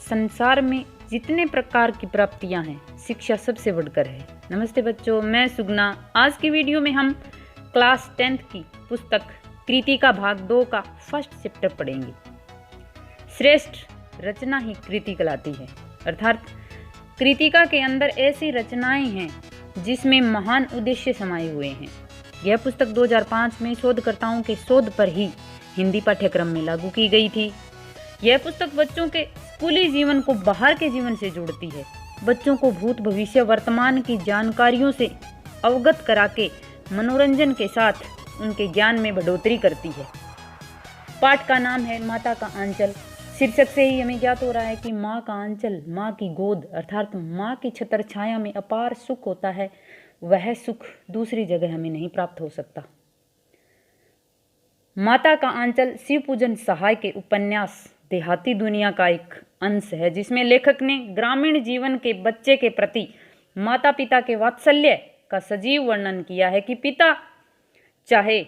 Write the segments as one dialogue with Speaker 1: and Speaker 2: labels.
Speaker 1: संसार में जितने प्रकार की प्राप्तियां हैं, शिक्षा सबसे बढ़कर है। नमस्ते बच्चों, मैं सुगना। आज की वीडियो में हम क्लास 10th की पुस्तक कृतिका भाग 2 का फर्स्ट चैप्टर पढ़ेंगे। श्रेष्ठ रचना ही कृति कहलाती है, अर्थात कृतिका के अंदर ऐसी रचनाएं हैं जिसमें महान उद्देश्य समाये हुए हैं। यह पुस्तक 2005 में शोधकर्ताओं के शोध पर ही हिंदी पाठ्यक्रम में लागू की गई थी। यह पुस्तक बच्चों के स्कूली जीवन को बाहर के जीवन से जोड़ती है। बच्चों को भूत भविष्य वर्तमान की जानकारियों से अवगत करा के मनोरंजन के साथ उनके ज्ञान में बढ़ोतरी करती है। पाठ का नाम है माता का आंचल। शीर्षक से ही हमें ज्ञात हो रहा है कि माँ का आंचल, माँ की गोद अर्थात माँ की छत्र छाया में अपार सुख होता है। वह सुख दूसरी जगह हमें नहीं प्राप्त हो सकता। माता का आंचल शिव पूजन सहाय के उपन्यास देहाती दुनिया का एक अंश है, जिसमें लेखक ने ग्रामीण जीवन के बच्चे के प्रति माता पिता के वात्सल्य का सजीव वर्णन किया है कि पिता चाहे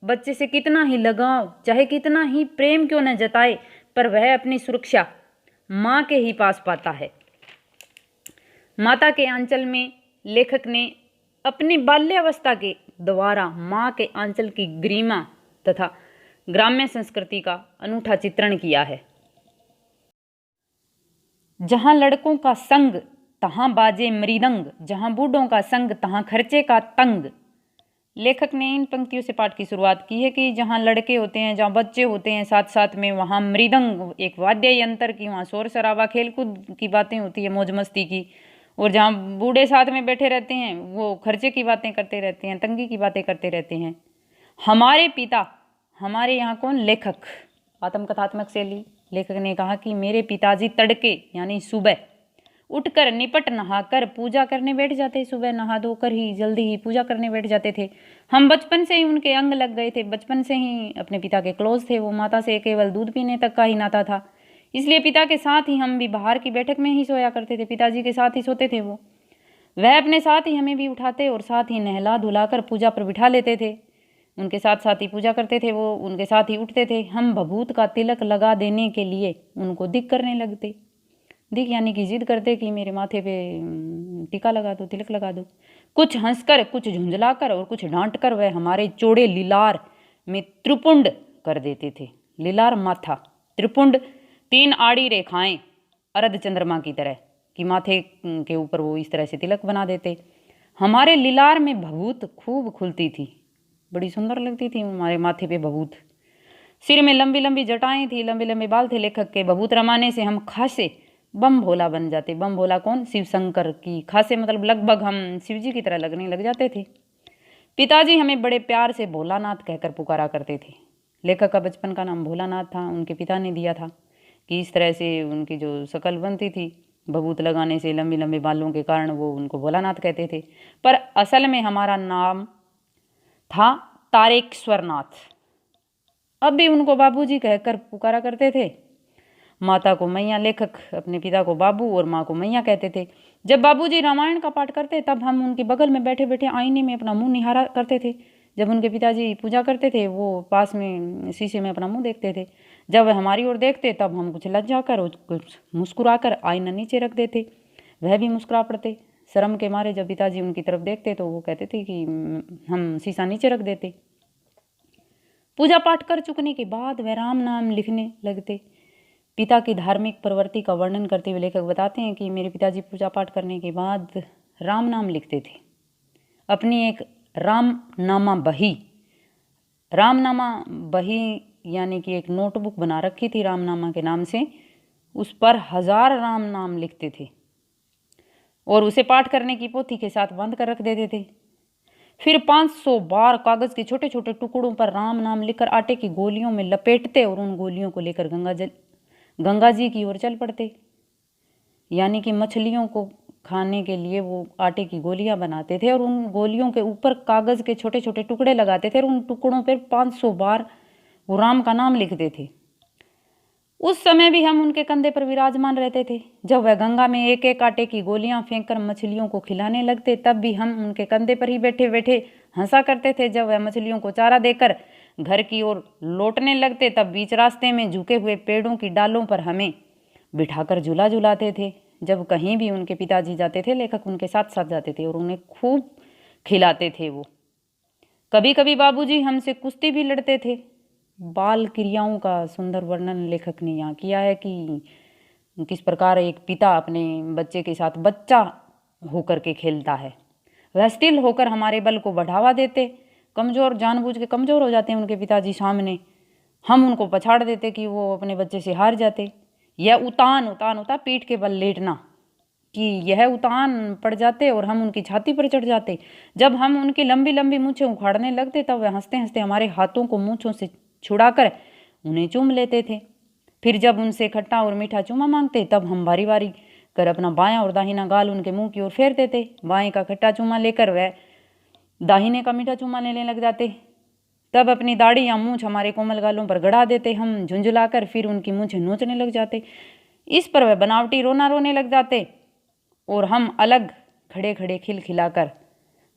Speaker 1: बच्चे से कितना ही लगाव, चाहे कितना ही प्रेम क्यों न जताए, पर वह अपनी सुरक्षा माँ के ही पास पाता है। माता के आंचल में लेखक ने अपनी बाल्यावस्था के द्वारा माँ के आंचल की गरिमा तथा ग्राम्य संस्कृति का अनूठा चित्रण किया है। जहाँ लड़कों का संग तहाँ बाजे मृदंग, जहाँ बूढ़ों का संग तहाँ खर्चे का तंग। लेखक ने इन पंक्तियों से पाठ की शुरुआत की है कि जहाँ लड़के होते हैं, जहाँ बच्चे होते हैं, साथ साथ में वहाँ मृदंग एक वाद्य यंत्र की, वहाँ शोर शराबा खेलकूद की बातें होती है, मौज मस्ती की। और जहाँ बूढ़े साथ में बैठे रहते हैं, वो खर्चे की बातें करते रहते हैं, तंगी की बातें करते रहते हैं। हमारे पिता, हमारे यहाँ कौन? लेखक। आत्मकथात्मक शैली। लेखक ने कहा कि मेरे पिताजी तड़के यानी सुबह उठकर निपट नहाकर पूजा करने बैठ जाते। सुबह नहा धोकर ही जल्दी ही पूजा करने बैठ जाते थे। हम बचपन से ही उनके अंग लग गए थे, बचपन से ही अपने पिता के क्लोज थे। वो माता से केवल दूध पीने तक का ही नाता था, इसलिए पिता के साथ ही हम भी बाहर की बैठक में ही सोया करते थे। पिताजी के साथ ही सोते थे वो। वह अपने साथ ही हमें भी उठाते और साथ ही नहला धुलाकर पूजा पर बिठा लेते थे। उनके साथ साथ ही पूजा करते थे, वो उनके साथ ही उठते थे। हम भभूत का तिलक लगा देने के लिए उनको दिक करने लगते। दिक यानी कि जिद करते कि मेरे माथे पे टीका लगा दो, तिलक लगा दो। कुछ हंसकर, कुछ झुंझलाकर और कुछ डांटकर वह हमारे चौड़े लीलार में त्रिपुंड कर देते थे। लीलार माथा, त्रिपुंड 3 आड़ी रेखाएं अर्ध चंद्रमा की तरह कि माथे के ऊपर वो इस तरह से तिलक बना देते। हमारे लीलार में भभूत खूब खुलती थी, बड़ी सुंदर लगती थी हमारे माथे पे भभूत। सिर में लंबी लंबी जटाएं थी, लंबे लंबे बाल थे। लेखक के भभूत रमाने से हम खासे बम भोला बन जाते। बम भोला कौन? शिव शंकर की। खासे मतलब लगभग हम शिव जी की तरह लगने लग जाते थे। पिताजी हमें बड़े प्यार से भोलानाथ कहकर पुकारा करते थे। लेखक का बचपन का नाम भोलानाथ था, उनके पिता ने दिया था कि इस तरह से उनकी जो शकल बनती थी भभूत लगाने से, लंबी लंबे बालों के कारण वो उनको भोलानाथ कहते थे। पर असल में हमारा नाम था तारेश्वरनाथ। अब भी उनको बाबूजी कहकर पुकारा करते थे। माता को मैया, लेखक अपने पिता को बाबू और माँ को मैया कहते थे। जब बाबूजी रामायण का पाठ करते तब हम उनके बगल में बैठे बैठे आईने में अपना मुंह निहारा करते थे। जब उनके पिताजी पूजा करते थे, वो पास में शीशे में अपना मुंह देखते थे। जब वह हमारी ओर देखते तब हम कुछ लज्जा कर और कुछ मुस्कुराकर आईना नीचे रख देते। वह भी मुस्कुरा पड़ते। शर्म के मारे जब पिताजी उनकी तरफ देखते तो वो कहते थे कि हम शीशा नीचे रख देते। पूजा पाठ कर चुकने के बाद वह राम नाम लिखने लगते। पिता की धार्मिक प्रवृत्ति का वर्णन करते हुए लेखक बताते हैं कि मेरे पिताजी पूजा पाठ करने के बाद राम नाम लिखते थे। अपनी एक रामनामा बही, रामनामा बही यानी कि एक नोटबुक बना रखी थी रामनामा के नाम से। उस पर 1000 राम नाम लिखते थे और उसे पाठ करने की पोथी के साथ बांध कर रख देते थे। फिर 500 बार कागज के छोटे छोटे टुकड़ों पर राम नाम लिखकर आटे की गोलियों में लपेटते और उन गोलियों को लेकर गंगा जी की ओर चल पड़ते। यानी कि मछलियों को खाने के लिए वो आटे की गोलियां बनाते थे और उन गोलियों के ऊपर कागज के छोटे छोटे टुकड़े लगाते थे और उन टुकड़ों पर 500 बार वो राम का नाम लिखते थे। उस समय भी हम उनके कंधे पर विराजमान रहते थे। जब वह गंगा में एक एक आटे की गोलियां फेंककर मछलियों को खिलाने लगते तब भी हम उनके कंधे पर ही बैठे बैठे हंसा करते थे। जब वह मछलियों को चारा देकर घर की ओर लौटने लगते तब बीच रास्ते में झुके हुए पेड़ों की डालों पर हमें बिठाकर झूला झुलाते थे। जब कहीं भी उनके पिताजी जाते थे, लेखक उनके साथ साथ जाते थे और उन्हें खूब खिलाते थे वो। कभी कभी बाबूजी हमसे कुश्ती भी लड़ते थे। बाल क्रियाओं का सुंदर वर्णन लेखक ने यहाँ किया है कि किस प्रकार एक पिता अपने बच्चे के साथ बच्चा होकर के खेलता है। वह स्थिर होकर हमारे बल को बढ़ावा देते। कमज़ोर जानबूझ के कमज़ोर हो जाते हैं उनके पिताजी सामने, हम उनको पछाड़ देते कि वो अपने बच्चे से हार जाते। यह उतान उतान होता पीठ के बल लेटना, कि यह उतान पड़ जाते और हम उनकी छाती पर चढ़ जाते। जब हम उनकी लंबी लंबी मूँछें उखाड़ने लगते तब वह हंसते हंसते हमारे हाथों को मूँछों से छुड़ाकर उन्हें चूम लेते थे। फिर जब उनसे खट्टा और मीठा चूमा मांगते तब हम बारी बारी कर अपना बायां और दाहिना गाल उनके मुंह की ओर फेर देते। बाएं का खट्टा चूमा लेकर वह दाहिने का मीठा चूमा लेने लग जाते। तब अपनी दाढ़ी या मूंछ हमारे कोमल गालों पर गड़ा देते। हम झुंझुलाकर फिर उनकी मूंछें नोचने लग जाते। इस पर वह बनावटी रोना रोने लग जाते और हम अलग खड़े खड़े खिलखिलाकर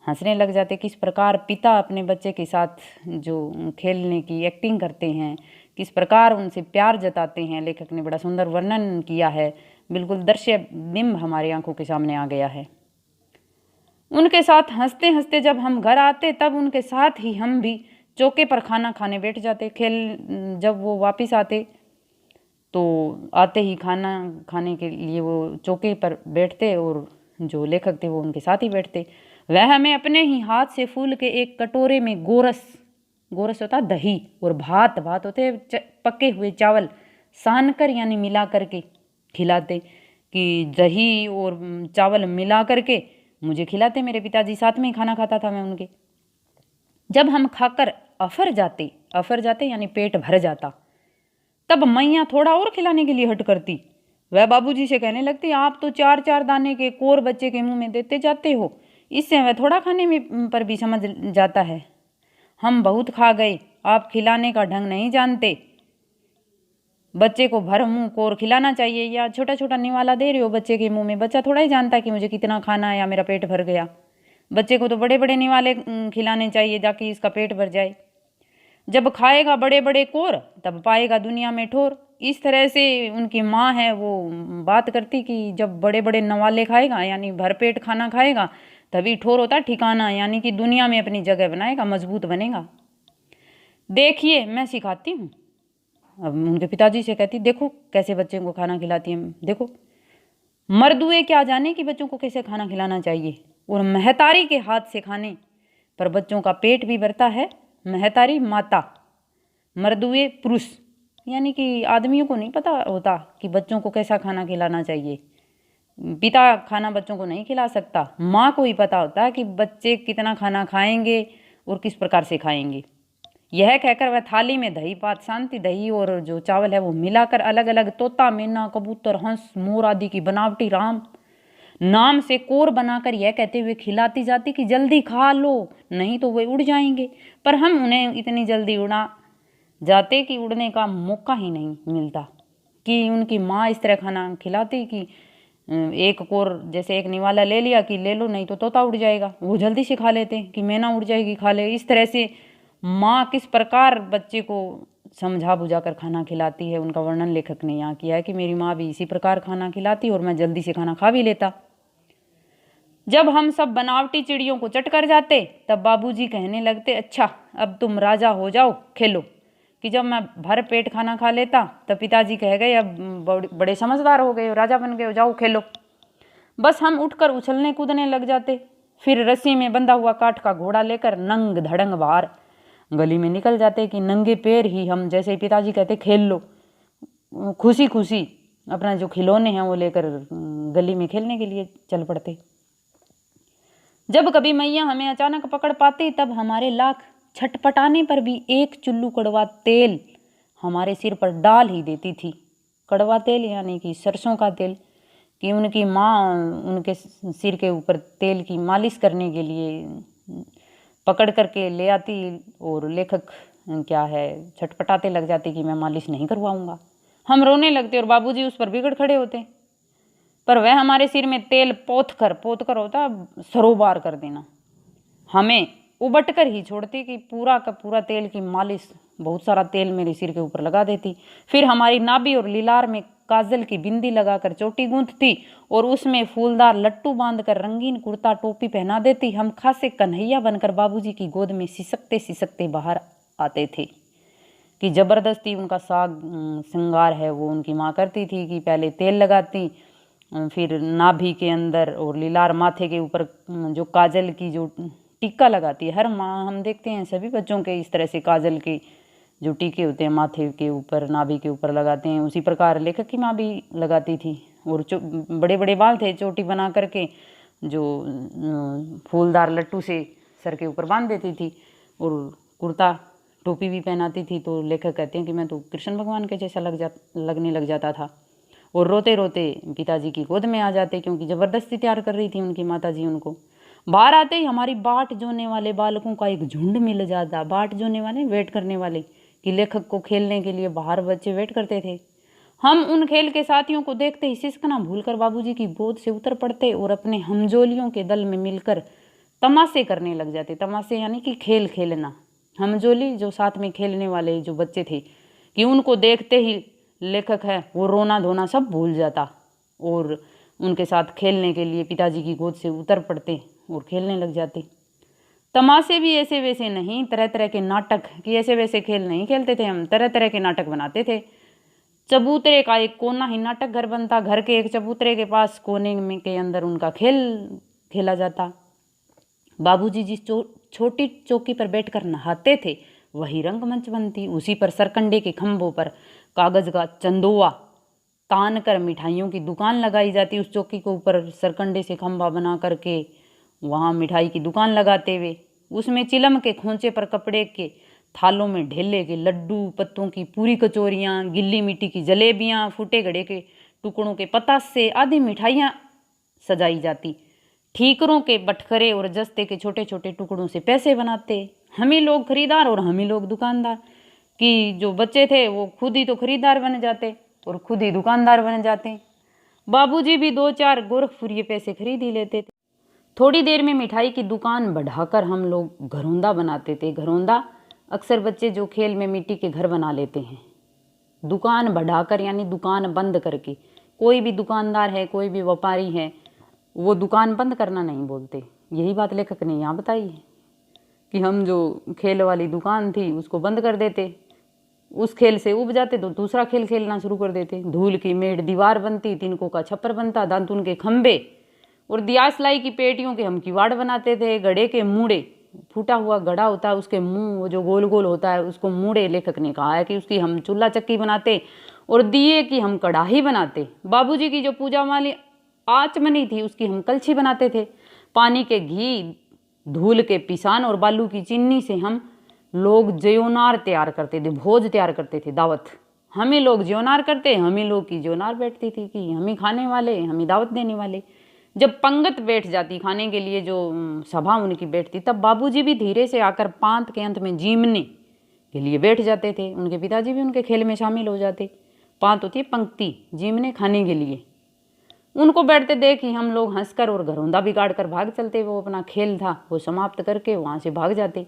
Speaker 1: हंसने लग जाते। किस प्रकार पिता अपने बच्चे के साथ जो खेलने की एक्टिंग करते हैं, किस प्रकार उनसे प्यार जताते हैं, लेखक ने बड़ा सुंदर वर्णन किया है। बिल्कुल दृश्य बिंब हमारी आंखों के सामने आ गया है। उनके साथ हंसते हंसते जब हम घर आते तब उनके साथ ही हम भी चौके पर खाना खाने बैठ जाते। जब वो वापस आते तो आते ही खाना खाने के लिए वो चौके पर बैठते और जो लेखक थे वो उनके साथ ही बैठते। वह हमें अपने ही हाथ से फूल के एक कटोरे में गोरस होता दही और भात होते पके हुए चावल सान कर यानी मिला करके खिलाते, कि दही और चावल मिला करके मुझे खिलाते। मेरे पिताजी साथ में ही खाना खाता था मैं उनके। जब हम खाकर अफर जाते यानी पेट भर जाता, तब मैया थोड़ा और खिलाने के लिए हट करती। वह बाबूजी से कहने लगती, आप तो 4-4 दाने के कोर बच्चे के मुंह में देते जाते हो, इससे वह थोड़ा खाने में पर भी समझ जाता है। हम बहुत खा गए, आप खिलाने का ढंग नहीं जानते। बच्चे को भर मुंह कोर खिलाना चाहिए, या छोटा छोटा निवाला दे रहे हो बच्चे के मुंह में। बच्चा थोड़ा ही जानता है कि मुझे कितना खाना है या मेरा पेट भर गया। बच्चे को तो बड़े बड़े निवाले खिलाने चाहिए ताकि इसका पेट भर जाए। जब खाएगा बड़े बड़े कोर तब पाएगा दुनिया में ठोर। इस तरह से उनकी माँ है वो बात करती कि जब बड़े बड़े नवाले खाएगा यानी भरपेट खाना खाएगा तभी ठोर होता ठिकाना, यानी कि दुनिया में अपनी जगह बनाएगा, मजबूत बनेगा। देखिए मैं सिखाती हूँ। अब उनके पिताजी से कहती, देखो कैसे बच्चे को खाना खिलाती है, देखो। मर्दुए क्या जाने कि बच्चों को कैसे खाना खिलाना चाहिए, और महतारी के हाथ से खाने पर बच्चों का पेट भी भरता है। महतारी माता, मर्दुए पुरुष, यानी कि आदमियों को नहीं पता होता कि बच्चों को कैसा खाना खिलाना चाहिए। पिता खाना बच्चों को नहीं खिला सकता, माँ को ही पता होता है कि बच्चे कितना खाना खाएंगे और किस प्रकार से खाएंगे। यह कहकर वह थाली में दही पात शांति दही और जो चावल है वो मिलाकर अलग अलग तोता मैना कबूतर हंस मोर आदि की बनावटी राम नाम से कोर बनाकर यह कहते हुए खिलाती जाती कि जल्दी खा लो नहीं तो वे उड़ जाएंगे। पर हम उन्हें इतनी जल्दी उड़ा जाते कि उड़ने का मौका ही नहीं मिलता, कि उनकी माँ इस तरह खाना खिलाती कि एक कोर जैसे एक निवाला ले लिया कि ले लो नहीं तो तोता उड़ जाएगा, वो जल्दी से खा लेते कि मैना उड़ जाएगी खा ले। इस तरह से माँ किस प्रकार बच्चे को समझा बुझा कर खाना खिलाती है, उनका वर्णन लेखक ने यहाँ किया है कि मेरी माँ भी इसी प्रकार खाना खिलाती और मैं जल्दी से खाना खा भी लेता। जब हम सब बनावटी चिड़ियों को चट कर जाते तब बाबूजी कहने लगते, अच्छा अब तुम राजा हो जाओ खेलो। कि जब मैं भर पेट खाना खा लेता तब पिताजी कह गए, अब बड़े समझदार हो गए हो, राजा बन गए हो, जाओ खेलो। बस हम उठकर उछलने कूदने लग जाते। फिर रस्सी में बंधा हुआ काठ का घोड़ा लेकर नंग धड़ंग बाहर गली में निकल जाते कि नंगे पैर ही हम, जैसे ही पिताजी कहते खेल लो, खुशी खुशी अपना जो खिलौने हैं वो लेकर गली में खेलने के लिए चल पड़ते। जब कभी मैया हमें अचानक पकड़ पाती तब हमारे लाख छटपटाने पर भी एक चुल्लू कड़वा तेल हमारे सिर पर डाल ही देती थी। कड़वा तेल यानी कि सरसों का तेल, कि उनकी माँ उनके सिर के ऊपर तेल की मालिश करने के लिए पकड़ करके ले आती और लेखक क्या है छटपटाते लग जाते कि मैं मालिश नहीं करवाऊंगा। हम रोने लगते और बाबूजी उस पर बिगड़ खड़े होते। पर वह हमारे सिर में तेल पोत कर होता सरोबार कर देना, हमें उबट कर ही छोड़ती कि पूरा का पूरा तेल की मालिश, बहुत सारा तेल मेरे सिर के ऊपर लगा देती। फिर हमारी नाभि और लीलार में काजल की बिंदी लगाकर चोटी गूंथती और उसमें फूलदार लट्टू बांधकर रंगीन कुर्ता टोपी पहना देती। हम खासे कन्हैया बनकर बाबूजी की गोद में सिसकते सिसकते बाहर आते थे कि जबरदस्ती उनका साग श्रृंगार है वो उनकी माँ करती थी कि पहले तेल लगाती, फिर नाभि के अंदर और लीलार माथे के ऊपर जो काजल की जो टीका लगाती है। हर माँ हम देखते हैं सभी बच्चों के इस तरह से काजल के जो टीके होते हैं माथे के ऊपर नाभि के ऊपर लगाते हैं, उसी प्रकार लेखक की माँ भी लगाती थी। और बड़े बड़े बाल थे, चोटी बना करके जो फूलदार लट्टू से सर के ऊपर बांध देती थी और कुर्ता टोपी भी पहनाती थी। तो लेखक कहते हैं कि मैं तो कृष्ण भगवान के जैसा लगने लग जाता था और रोते रोते पिताजी की गोद में आ जाते, क्योंकि ज़बरदस्ती तैयार कर रही थी उनकी माताजी उनको। बाहर आते ही हमारी बाट जोने वाले बालकों का एक झुंड मिल जाता। बाट जोने वाले वेट करने वाले, कि लेखक को खेलने के लिए बाहर बच्चे वेट करते थे। हम उन खेल के साथियों को देखते ही सिसकना भूलकर बाबूजी की गोद से उतर पड़ते और अपने हमजोलियों के दल में मिलकर तमाशे करने लग जाते। तमाशे यानी कि खेल खेलना। हमजोली जो साथ में खेलने वाले जो बच्चे थे, कि उनको देखते ही लेखक है वो रोना धोना सब भूल जाता और उनके साथ खेलने के लिए पिताजी की गोद से उतर पड़ते और खेलने लग जाते। तमाशे भी ऐसे वैसे नहीं, तरह तरह के नाटक, कि ऐसे वैसे खेल नहीं खेलते थे हम, तरह तरह के नाटक बनाते थे। चबूतरे का एक कोना ही नाटक घर बनता, घर के एक चबूतरे के पास कोने में के अंदर उनका खेल खेला जाता। बाबूजी जिस छोटी चौकी पर बैठकर नहाते थे वही रंगमंच बनती। उसी पर सरकंडे के खंभों पर कागज का चंदोआ तान कर मिठाइयों की दुकान लगाई जाती। उस चौकी के ऊपर सरकंडे से खंभा बना करके वहाँ मिठाई की दुकान लगाते हुए उसमें चिलम के खोंचे पर कपड़े के थालों में ढेले के लड्डू, पत्तों की पूरी कचौरियाँ, गिल्ली मिट्टी की जलेबियाँ, फूटे गड़े के टुकड़ों के पतासे आदि मिठाइयाँ सजाई जाती। ठीकरों के बटखरे और जस्ते के छोटे छोटे टुकड़ों से पैसे बनाते। हम ही लोग खरीदार और हम ही लोग दुकानदार, कि जो बच्चे थे वो खुद ही तो खरीदार बन जाते और खुद ही दुकानदार बन जाते। बाबूजी भी 2-4 गोरखपुरी पैसे खरीद ही लेते थे। थोड़ी देर में मिठाई की दुकान बढ़ाकर हम लोग घरौंदा बनाते थे। घरौंदा अक्सर बच्चे जो खेल में मिट्टी के घर बना लेते हैं। दुकान बढ़ाकर यानी दुकान बंद करके। कोई भी दुकानदार है, कोई भी व्यापारी है, वो दुकान बंद करना नहीं बोलते। यही बात लेखक ने यहाँ बताई है कि हम जो खेल वाली दुकान थी उसको बंद कर देते, उस खेल से उब जाते तो दूसरा खेल खेलना शुरू कर देते। धूल की मेड़ दीवार बनती, तिनकों का छप्पर बनता, दांतुन के खंभे और दियासलाई की पेटियों के हम किवाड़ बनाते थे। गड़े के मूड़े, फूटा हुआ गड़ा होता है उसके मुंह वो जो गोल गोल होता है उसको मूड़े लेखक ने कहा है कि उसकी हम चूल्हा चक्की बनाते और दिए की हम कढ़ाई बनाते। बाबूजी की जो पूजा वाली आचमनी थी उसकी हम कलछी बनाते थे। पानी के घी, धूल के पिसान और बालू की चीनी से हम लोग ज्योनार तैयार करते थे, भोज तैयार करते थे, दावत। हम ही लोग ज्योनार करते, हम ही लोग की ज्योनार बैठती थी कि हम ही खाने वाले, हम ही दावत देने वाले। जब पंगत बैठ जाती खाने के लिए, जो सभा उनकी बैठती, तब बाबूजी भी धीरे से आकर पांत के अंत में जीमने के लिए बैठ जाते थे। उनके पिताजी भी उनके खेल में शामिल हो जाते। पांत होती है पंक्ति, जीमने खाने के लिए। उनको बैठते देख ही हम लोग हंसकर और घरौंदा बिगाड़ कर भाग चलते। वो अपना खेल था वो समाप्त करके वहाँ से भाग जाते।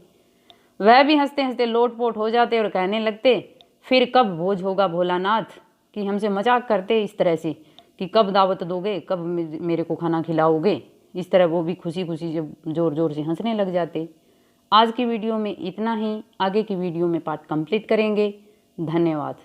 Speaker 1: वह भी हंसते हंसते लोटपोट हो जाते और कहने लगते, फिर कब भोज होगा भोलानाथ, कि हमसे मजाक करते इस तरह से कि कब दावत दोगे, कब मेरे को खाना खिलाओगे। इस तरह वो भी खुशी खुशी जब जोर जोर से हंसने लग जाते। आज की वीडियो में इतना ही, आगे की वीडियो में पार्ट कंप्लीट करेंगे। धन्यवाद।